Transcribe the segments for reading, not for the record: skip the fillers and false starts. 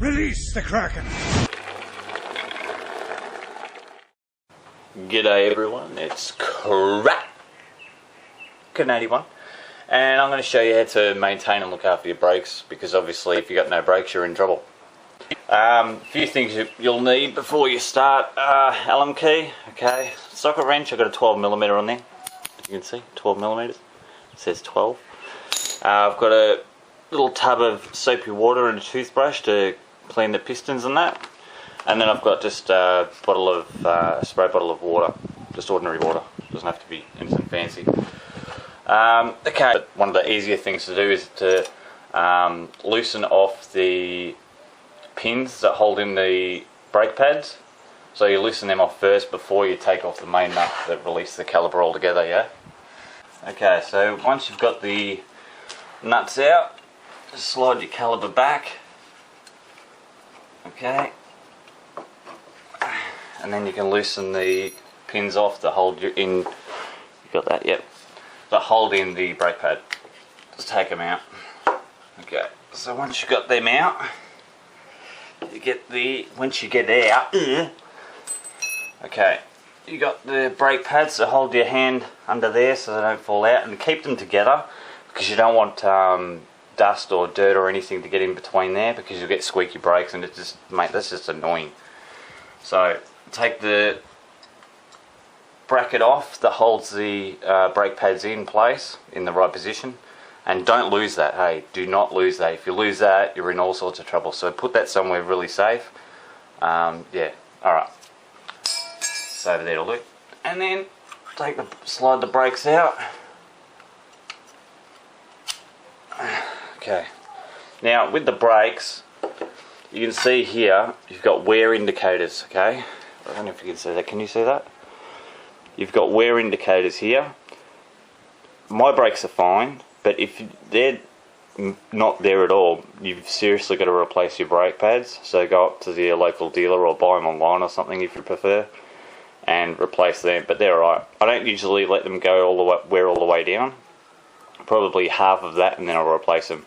Release the Kraken! G'day everyone, it's Kraken81 and I'm going to show you how to maintain and look after your brakes, because obviously if you've got no brakes you're in trouble. A few things you'll need before you start. Allen key, okay, socket wrench. I've got a 12mm on there, as you can see, 12mm, it says 12. I've got a little tub of soapy water and a toothbrush to clean the pistons and that. And then I've got just a bottle of spray bottle of water, just ordinary water. Doesn't have to be anything fancy. Okay, but one of the easier things to do is to loosen off the pins that hold in the brake pads. So you loosen them off first before you take off the main nut that releases the caliper altogether. Yeah. Okay, so once you've got the nuts out, just slide your caliper back. Okay. And then you can loosen the pins off that hold you in. You got that? Yep. That hold in the brake pad. Just take them out. Okay. So once you've got them out, once you get out. Okay. You got the brake pads that hold your hand under there so they don't fall out, and keep them together because you don't want dust or dirt or anything to get in between there, because you'll get squeaky brakes and that's just annoying. So take the bracket off that holds the brake pads in place in the right position, and don't lose that. Hey, do not lose that. If you lose that, you're in all sorts of trouble. So put that somewhere really safe. Yeah, alright. So over there to look. And then slide the brakes out. Okay. Now with the brakes, you can see here you've got wear indicators, okay? I don't know if you can see that. Can you see that? You've got wear indicators here. My brakes are fine, but if they're not there at all, you've seriously got to replace your brake pads. So go up to your local dealer or buy them online or something if you prefer, and replace them. But they're alright. I don't usually let them go wear all the way down. Probably half of that, and then I'll replace them.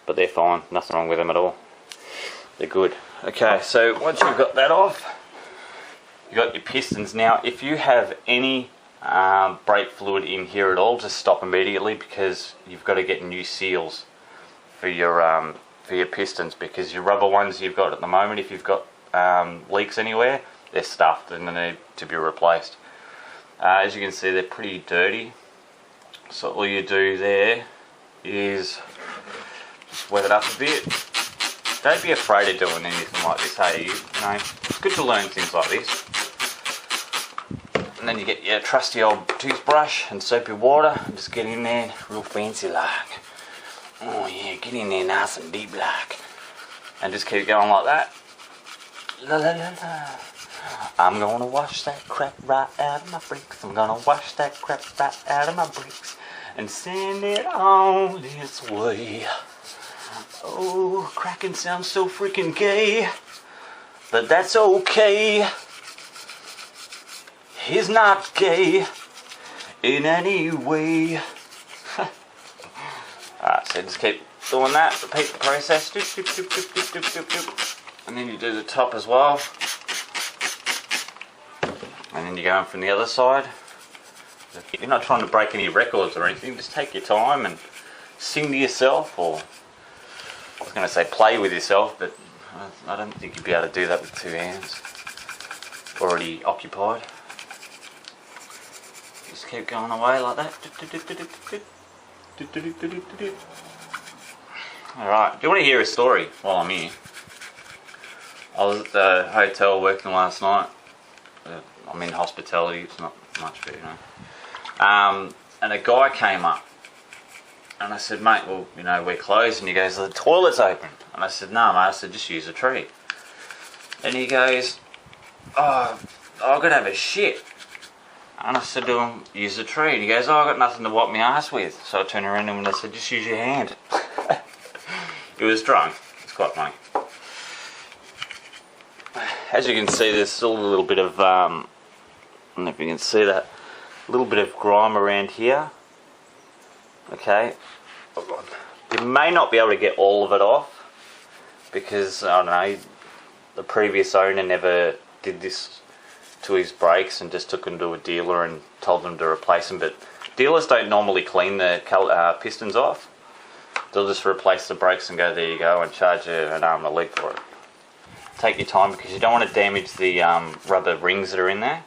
But they're fine. Nothing wrong with them at all. They're good. Okay, so once you've got that off, you've got your pistons. Now, if you have any brake fluid in here at all, just stop immediately, because you've got to get new seals for your pistons, because your rubber ones you've got at the moment, if you've got leaks anywhere, they're stuffed and they need to be replaced. As you can see, they're pretty dirty. So all you do there is just wet it up a bit. Don't be afraid of doing anything like this, hey? You know, it's good to learn things like this. And then you get your trusty old toothbrush and soapy water and just get in there real fancy like. Oh yeah, get in there nice and deep like. And just keep going like that. La la la la. I'm gonna wash that crap right out of my brakes. I'm gonna wash that crap right out of my brakes and send it on its way. Oh, Kraken sounds so freaking gay, but that's okay. He's not gay in any way. Alright, so just keep doing that, repeat the process. And then you do the top as well. And then you're going from the other side. You're not trying to break any records or anything, just take your time and sing to yourself, or I was going to say play with yourself, but I don't think you'd be able to do that with two hands already occupied. Just keep going away like that. Alright, do you want to hear a story while I'm here? I was at the hotel working last night. I'm in hospitality, it's not much, but you know. And a guy came up and I said, mate, well, you know, we're closed. And he goes, the toilet's open. And I said, no, mate, I said, just use a tree. And he goes, oh, I've got to have a shit. And I said to him, use a tree. And he goes, oh, I've got nothing to wipe my ass with. So I turned around to him and I said, just use your hand. He was drunk. It's quite funny. As you can see, there's still a little bit of, I don't know if you can see that, a little bit of grime around here. Okay. You may not be able to get all of it off, because I don't know, the previous owner never did this to his brakes and just took them to a dealer and told them to replace them. But dealers don't normally clean the pistons off. They'll just replace the brakes and go, there you go, and charge you an arm and a leg for it. Take your time because you don't want to damage the rubber rings that are in there.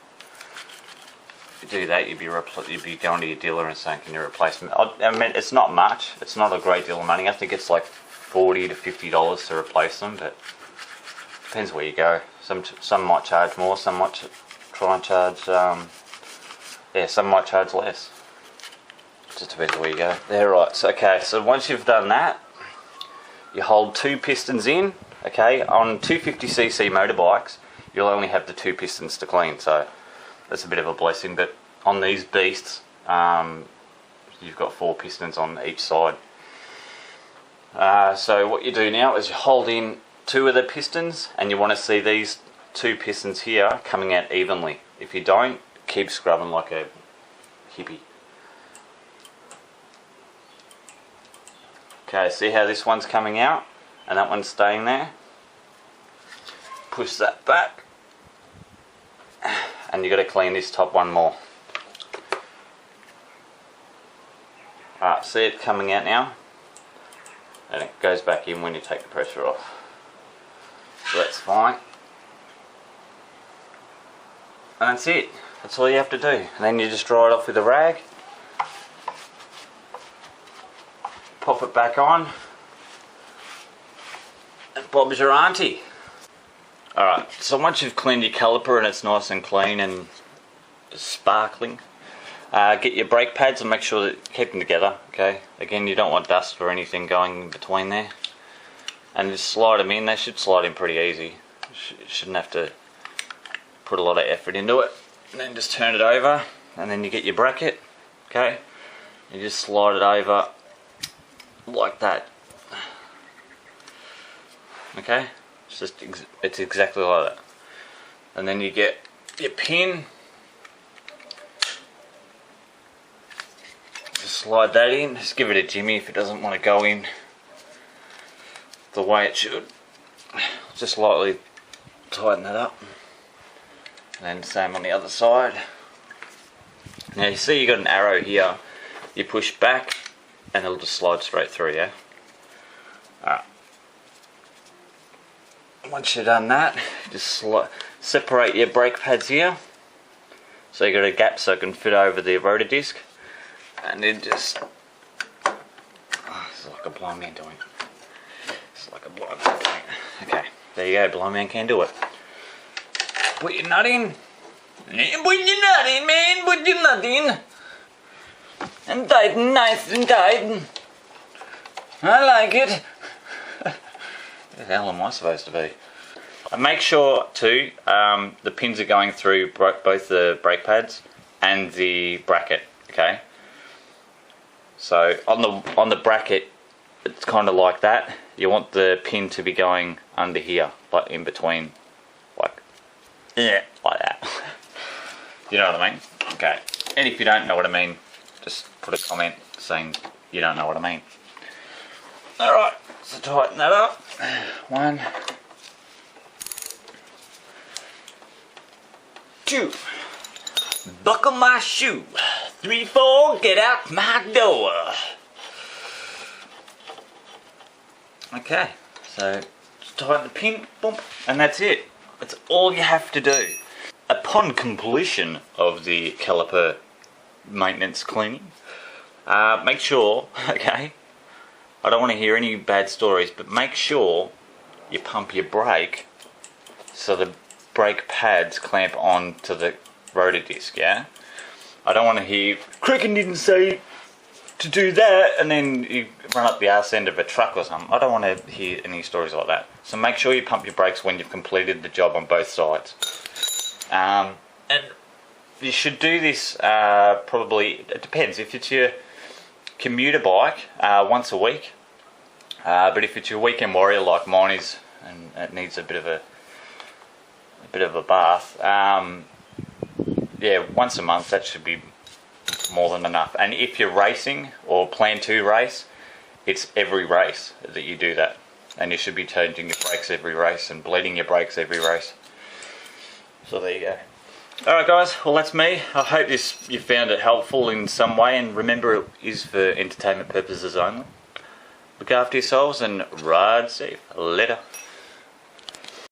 If you do that, you'd be going to your dealer and saying, can you replace them? I mean, it's not much. It's not a great deal of money. I think it's like $40 to $50 to replace them, but depends where you go. Some might charge more, some might try and charge, some might charge less. Just depends where you go. There, right. So, okay, so once you've done that, you hold 2 pistons in. Okay, on 250cc motorbikes, you'll only have the 2 pistons to clean, so that's a bit of a blessing. But on these beasts, you've got 4 pistons on each side. So what you do now is you hold in 2 of the pistons, and you want to see these 2 pistons here coming out evenly. If you don't, keep scrubbing like a hippie. Okay, see how this one's coming out and that one's staying there? Push that back, and you've got to clean this top one more. Alright, see it coming out now? And it goes back in when you take the pressure off. So that's fine. And that's it. That's all you have to do. And then you just dry it off with a rag. Pop it back on. And Bob's your auntie. Alright, so once you've cleaned your caliper and it's nice and clean and sparkling, get your brake pads and make sure that you keep them together, okay? Again, you don't want dust or anything going in between there. And just slide them in. They should slide in pretty easy. You shouldn't have to put a lot of effort into it. And then just turn it over, and then you get your bracket, okay? You just slide it over like that. Okay? It's exactly like that. And then you get your pin. Just slide that in. Just give it a jimmy if it doesn't want to go in the way it should. Just lightly tighten that up. And then same on the other side. Now you see you got an arrow here. You push back and it'll just slide straight through, yeah? Alright. Once you've done that, just separate your brake pads here. So you got a gap so it can fit over the rotor disc. And then just... it's like a blind man doing it. It's like a blind man doing it. Okay, there you go, blind man can do it. Put your nut in. Put your nut in, man. Put your nut in. And tighten, nice and tight. I like it. What the hell am I supposed to be? And make sure too, the pins are going through both the brake pads and the bracket. Okay. So on the bracket, it's kind of like that. You want the pin to be going under here, like in between, like that. You know what I mean? Okay. And if you don't know what I mean, just put a comment saying you don't know what I mean. Alright, so tighten that up. 1, 2. Buckle my shoe. 3, 4, get out my door. Okay, so just tighten the pin, boom, and that's it. That's all you have to do. Upon completion of the caliper maintenance cleaning, make sure, okay, I don't want to hear any bad stories, but make sure you pump your brake so the brake pads clamp on to the rotor disc, yeah? I don't want to hear, Cricken didn't say to do that, and then you run up the arse end of a truck or something. I don't want to hear any stories like that. So make sure you pump your brakes when you've completed the job on both sides. And you should do this probably, it depends, if it's your commuter bike, once a week. But if it's your weekend warrior like mine is, and it needs a bit of a bath, yeah, once a month, that should be more than enough. And if you're racing or plan to race, it's every race that you do that. and you should be changing your brakes every race and bleeding your brakes every race. So there you go. Alright guys, well that's me. I hope you found it helpful in some way, and remember it is for entertainment purposes only. Look after yourselves and ride safe. Later.